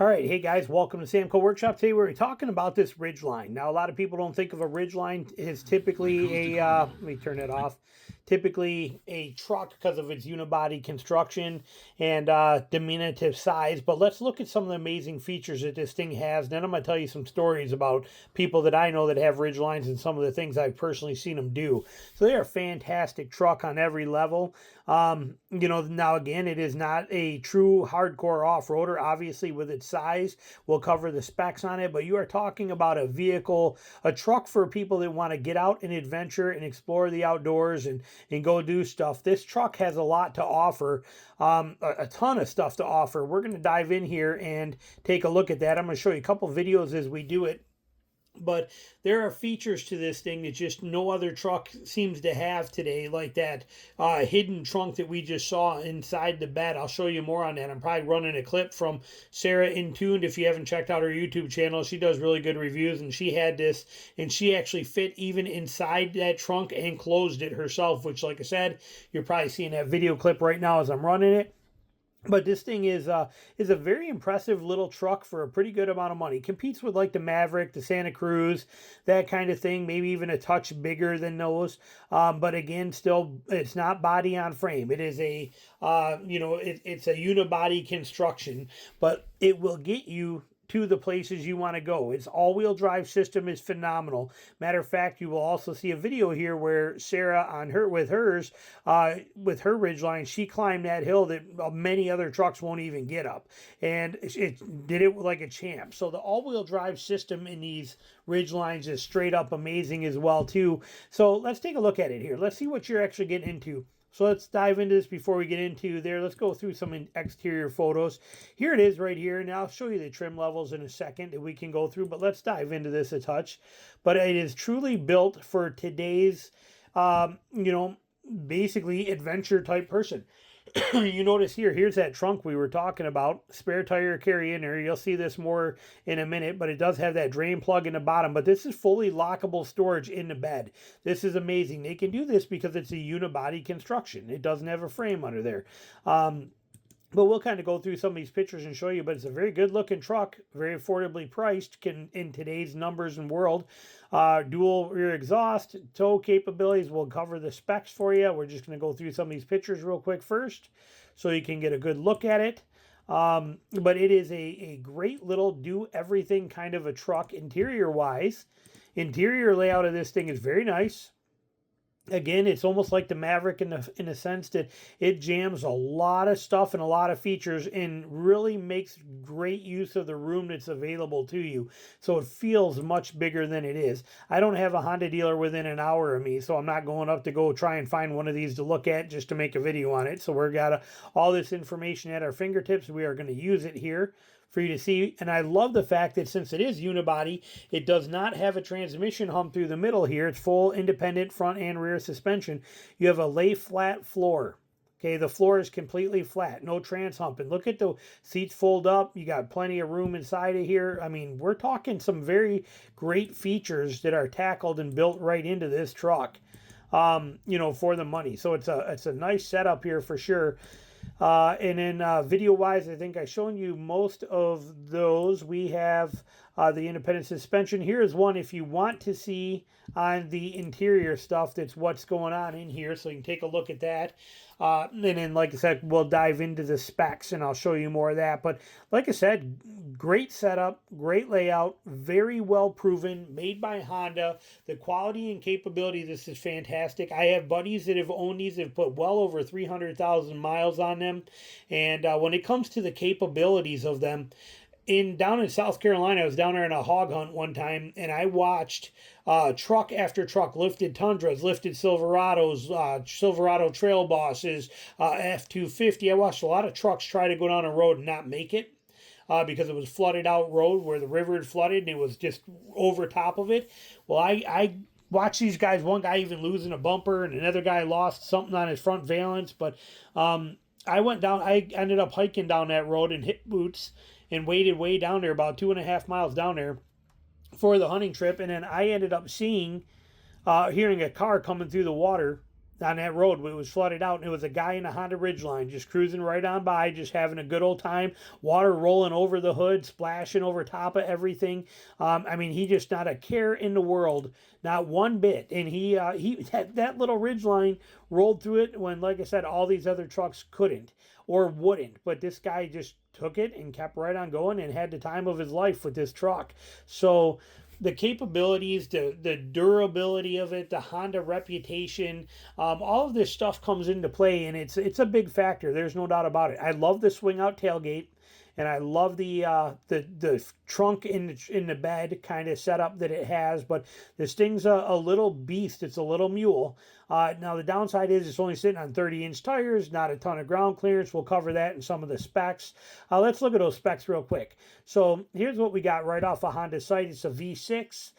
All right, hey guys, welcome to Samco Workshop. Today we're talking about this Ridgeline. Now, a lot of people don't think of a Ridgeline as typically a, let me turn it off, typically a truck because of its unibody construction and diminutive size. But let's look at some of the amazing features that this thing has. Then I'm going to tell you some stories about people that I know that have Ridgelines and some of the things I've personally seen them do. So they're a fantastic truck on every level. Now again, it is not a true hardcore off-roader, obviously with its size. We'll cover the specs on it, but you are talking about a vehicle, a truck for people that want to get out and adventure and explore the outdoors and go do stuff. This truck has a lot to offer, a ton of stuff to offer. We're going to dive in here and take a look at that. I'm going to show you a couple videos as we do it. But there are features to this thing that just no other truck seems to have today, like that hidden trunk that we just saw inside the bed. I'll show you more on that. I'm probably running a clip from Sarah Intuned. If you haven't checked out her YouTube channel, she does really good reviews, and she had this, and she actually fit even inside that trunk and closed it herself, which, like I said, you're probably seeing that video clip right now as I'm running it. But this thing is a very impressive little truck for a pretty good amount of money. It competes with like the Maverick, the Santa Cruz, that kind of thing. Maybe even a touch bigger than those. But again, still, it's not body on frame. It is a, it's a unibody construction, but it will get you to the places you want to go. Its all-wheel drive system is phenomenal. Matter of fact, you will also see a video here where Sarah with her Ridgeline, she climbed that hill that many other trucks won't even get up, and it did it like a champ. So the all-wheel drive system in these Ridgelines is straight up amazing as well too. So let's take a look at it here. Let's see what you're actually getting into. So let's dive into this before we get into there. Let's go through some exterior photos. Here it is right here. And I'll show you the trim levels in a second that we can go through. But let's dive into this a touch. But it is truly built for today's, basically adventure type person. You notice here's that trunk we were talking about, spare tire carry in there. You'll see this more in a minute, but it does have that drain plug in the bottom. But this is fully lockable storage in the bed. This is amazing. They can do this because it's a unibody construction. It doesn't have a frame under there. But we'll kind of go through some of these pictures and show you, but it's a very good looking truck, very affordably priced in today's numbers and world. Dual rear exhaust, tow capabilities. We'll cover the specs for you. We're just going to go through some of these pictures real quick first so you can get a good look at it. But it is a great little do everything kind of a truck interior wise. Interior layout of this thing is very nice. Again, it's almost like the Maverick in the sense that it jams a lot of stuff and a lot of features and really makes great use of the room that's available to you. So it feels much bigger than it is. I don't have a Honda dealer within an hour of me, so I'm not going up to go try and find one of these to look at just to make a video on it. So we've got all this information at our fingertips. We are going to use it here for you to see. And I love the fact that since it is unibody, it does not have a transmission hump through the middle here. It's full independent front and rear suspension. You have a lay flat floor. Okay, the floor is completely flat, no trans humping. Look at the seats fold up. You got plenty of room inside of here. I mean, we're talking some very great features that are tackled and built right into this truck, for the money. So it's a nice setup here for sure. And then video-wise, I think I've shown you most of those. We have the independent suspension. Here's one if you want to see on the interior stuff that's what's going on in here, so you can take a look at that. And then, like I said, we'll dive into the specs, and I'll show you more of that. But like I said, great setup, great layout, very well proven, made by Honda. The quality and capability of this is fantastic. I have buddies that have owned these, that have put well over 300,000 miles on them. And when it comes to the capabilities of them, down in South Carolina, I was down there in a hog hunt one time, and I watched truck after truck, lifted Tundras, lifted Silverados, Silverado Trail Bosses, F-250. I watched a lot of trucks try to go down a road and not make it because it was flooded out road where the river had flooded and it was just over top of it. Well, I watched these guys, one guy even losing a bumper and another guy lost something on his front valance, but I ended up hiking down that road and hit boots and waded way down there, about 2.5 miles down there for the hunting trip. And then I ended up hearing a car coming through the water on that road. It was flooded out, and it was a guy in a Honda Ridgeline just cruising right on by, just having a good old time. Water rolling over the hood, splashing over top of everything. I mean, he just not a care in the world, not one bit. And he that little Ridgeline rolled through it when, like I said, all these other trucks couldn't or wouldn't. But this guy just took it and kept right on going and had the time of his life with this truck. So the capabilities, the durability of it, the Honda reputation, all of this stuff comes into play, and it's a big factor. There's no doubt about it. I love the swing out tailgate, and I love the trunk in the bed kind of setup that it has. But this thing's a little beast. It's a little mule. Now the downside is it's only sitting on 30-inch tires, not a ton of ground clearance. We'll cover that in some of the specs. Let's look at those specs real quick. So here's what we got right off of Honda's site. It's a V6.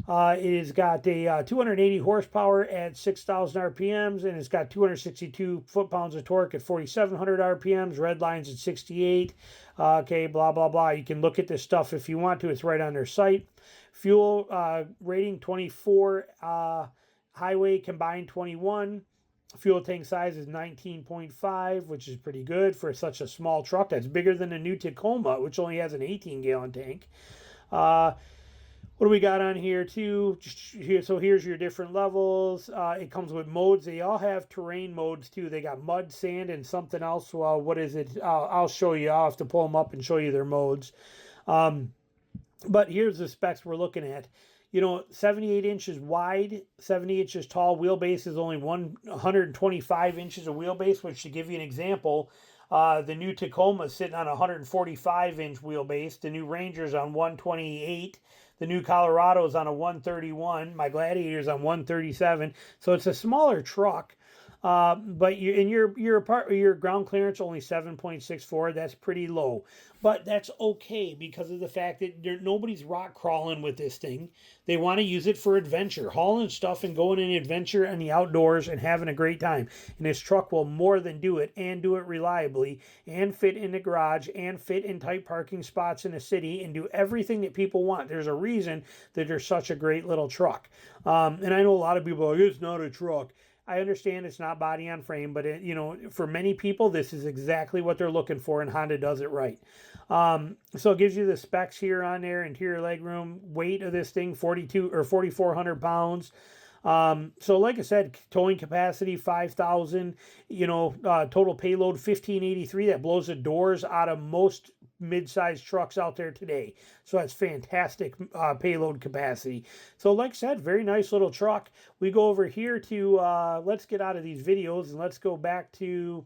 It has got a 280 horsepower at 6,000 RPMs, and it's got 262 foot-pounds of torque at 4,700 RPMs. Red lines at 68. Okay, blah, blah, blah. You can look at this stuff if you want to. It's right on their site. Fuel rating 24. Highway combined 21. Fuel tank size is 19.5, which is pretty good for such a small truck. That's bigger than a new Tacoma, which only has an 18-gallon tank. What do we got on here too? So here's your different levels. It comes with modes. They all have terrain modes too. They got mud, sand, and something else. Well, what is it? I'll show you. I'll have to pull them up and show you their modes. But here's the specs we're looking at. 78 inches wide, 70 inches tall. Wheelbase is only 125 inches of wheelbase, which, to give you an example, the new Tacoma is sitting on a 145-inch wheelbase. The new Ranger's on 128. The new Colorado's on a 131. My Gladiator's on 137. So it's a smaller truck. But your ground clearance only 7.64. That's pretty low, but that's okay because of the fact that nobody's rock crawling with this thing. They want to use it for adventure, hauling stuff and going in adventure in the outdoors and having a great time. And this truck will more than do it, and do it reliably, and fit in the garage, and fit in tight parking spots in the city, and do everything that people want. There's a reason that there's such a great little truck. And I know a lot of people are like, it's not a truck. I understand it's not body on frame, but for many people, this is exactly what they're looking for, and Honda does it right. So it gives you the specs here on there. Interior legroom, weight of this thing, 4,400 pounds. So like I said, towing capacity 5,000. Total payload 1,583. That blows the doors out of most mid-sized trucks out there today. So that's fantastic payload capacity. So like I said, very nice little truck. We go over here to, let's get out of these videos and let's go back to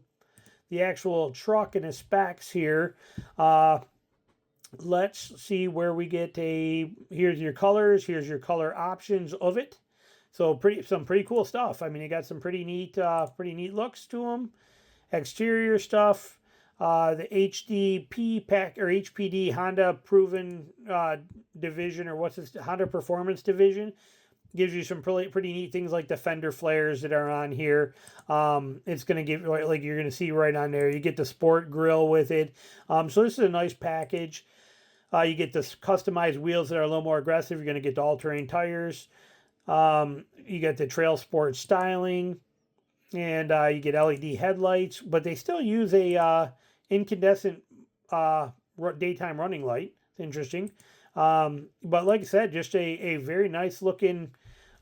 the actual truck and the specs here. Let's see where we get here's your colors, here's your color options of it. So some pretty cool stuff. I mean, you got some pretty neat looks to them. Exterior stuff. The HDP pack or HPD Honda Proven division, or what's this, Honda Performance division, gives you some pretty neat things like the fender flares that are on here. It's going to give, like you're going to see right on there, you get the sport grill with it. So this is a nice package. You get the customized wheels that are a little more aggressive. You're going to get the all-terrain tires. You get the trail sport styling, and you get LED headlights, but they still use a incandescent daytime running light. It's interesting. But like I said, just a very nice looking,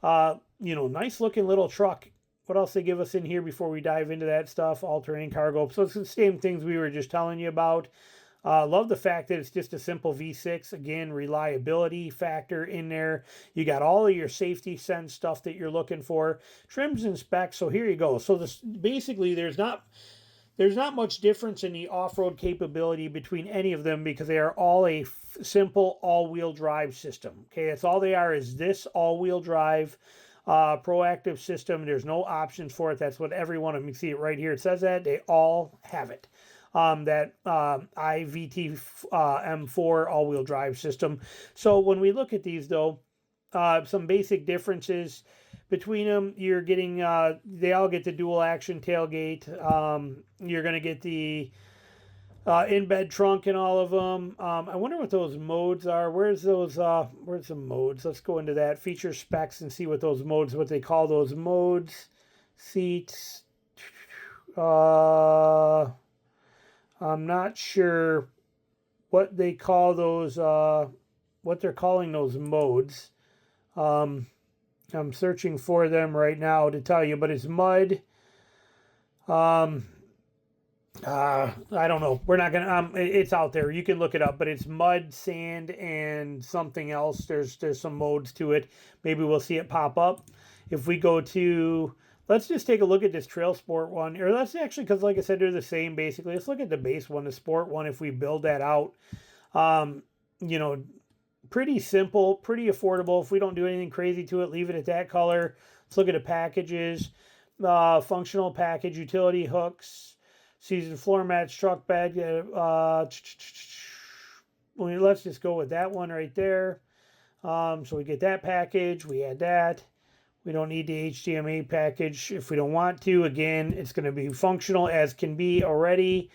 nice looking little truck. What else they give us in here before we dive into that stuff? All-terrain cargo. So it's the same things we were just telling you about. Love the fact that it's just a simple V6. Again, reliability factor in there. You got all of your safety sense stuff that you're looking for. Trims and specs. So here you go. So basically there's not much difference in the off-road capability between any of them, because they are all a simple all-wheel drive system. Okay, that's all they are, is this all-wheel drive proactive system. There's no options for it. That's what every one of them, you see it right here. It says that they all have it. That IVT M4 all-wheel drive system. So when we look at these, though, some basic differences between them, you're getting, they all get the dual action tailgate. You're going to get the in-bed trunk in all of them. I wonder what those modes are. Where's the modes? Let's go into that. Feature specs and see what they call those modes. seats. I'm not sure what they call those, what they're calling those modes. I'm searching for them right now to tell you, but it's mud. I don't know. We're not gonna. It's out there. You can look it up, but it's mud, sand, and something else. There's some modes to it. Maybe we'll see it pop up if we go to. Let's just take a look at this Trail Sport one, or let's actually, because like I said, they're the same basically. Let's look at the base one, the Sport one. If we build that out, you know, pretty simple, pretty affordable. If we don't do anything crazy to it, leave it at that color. Let's look at the packages. Functional package, utility hooks. Seasoned floor mats, truck bed. Let's just go with that one right there. So we get that package. We add that. We don't need the HDMA package if we don't want to. Again, it's going to be functional as can be already.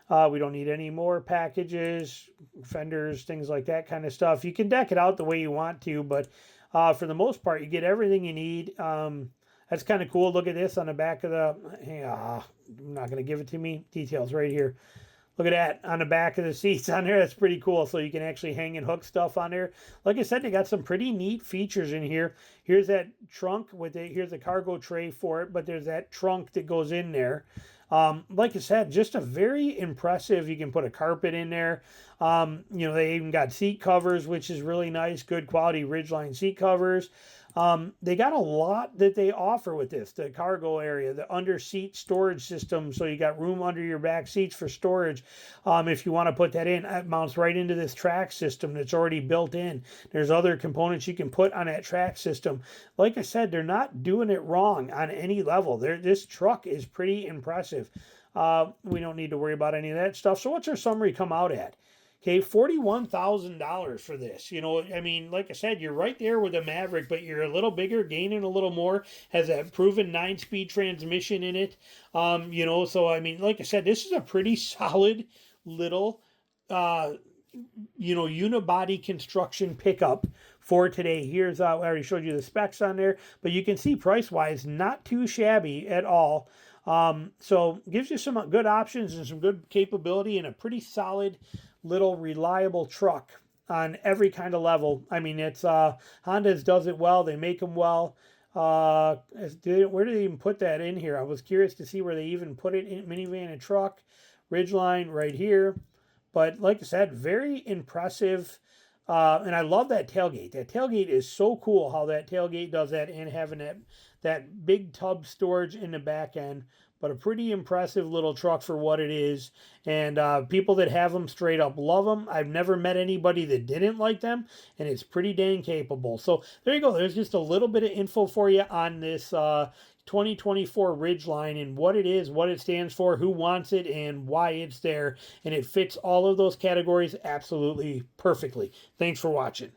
We don't need any more packages, fenders, things like that kind of stuff. You can deck it out the way you want to, but for the most part, you get everything you need. That's kind of cool. Look at this on the back of the... I'm not going to give it to me. Details right here. Look at that on the back of the seats on there. That's pretty cool. So you can actually hang and hook stuff on there. Like I said, they got some pretty neat features in here. Here's that trunk with it. Here's a cargo tray for it, but there's that trunk that goes in there. Like I said, just a very impressive. You can put a carpet in there. You know, they even got seat covers, which is really nice. Good quality Ridgeline seat covers. They got a lot that they offer with this. The cargo area, the under seat storage system. So you got room under your back seats for storage. If you want to put that in, it mounts right into this track system that's already built in. There's other components you can put on that track system. Like I said, they're not doing it wrong on any level. This truck is pretty impressive. We don't need to worry about any of that stuff. So what's our summary come out at? Okay, $41,000 for this. You know, I mean, like I said, you're right there with a Maverick, but you're a little bigger, gaining a little more, has that proven 9-speed transmission in it. You know, so I mean, like I said, this is a pretty solid little, you know, unibody construction pickup for today. Here's, I already showed you the specs on there, but you can see price-wise, not too shabby at all. So gives you some good options and some good capability and a pretty solid little reliable truck on every kind of level. I mean, it's Honda's does it well. They make them well. Where do they even put that in here? I was curious to see where they even put it in minivan and truck. Ridgeline right here. But like I said, very impressive. And I love that tailgate. That tailgate is so cool how that tailgate does that and having that big tub storage in the back end. But a pretty impressive little truck for what it is. And people that have them straight up love them. I've never met anybody that didn't like them. And it's pretty dang capable. So there you go. There's just a little bit of info for you on this 2024 Ridgeline and what it is, what it stands for, who wants it, and why it's there. And it fits all of those categories absolutely perfectly. Thanks for watching.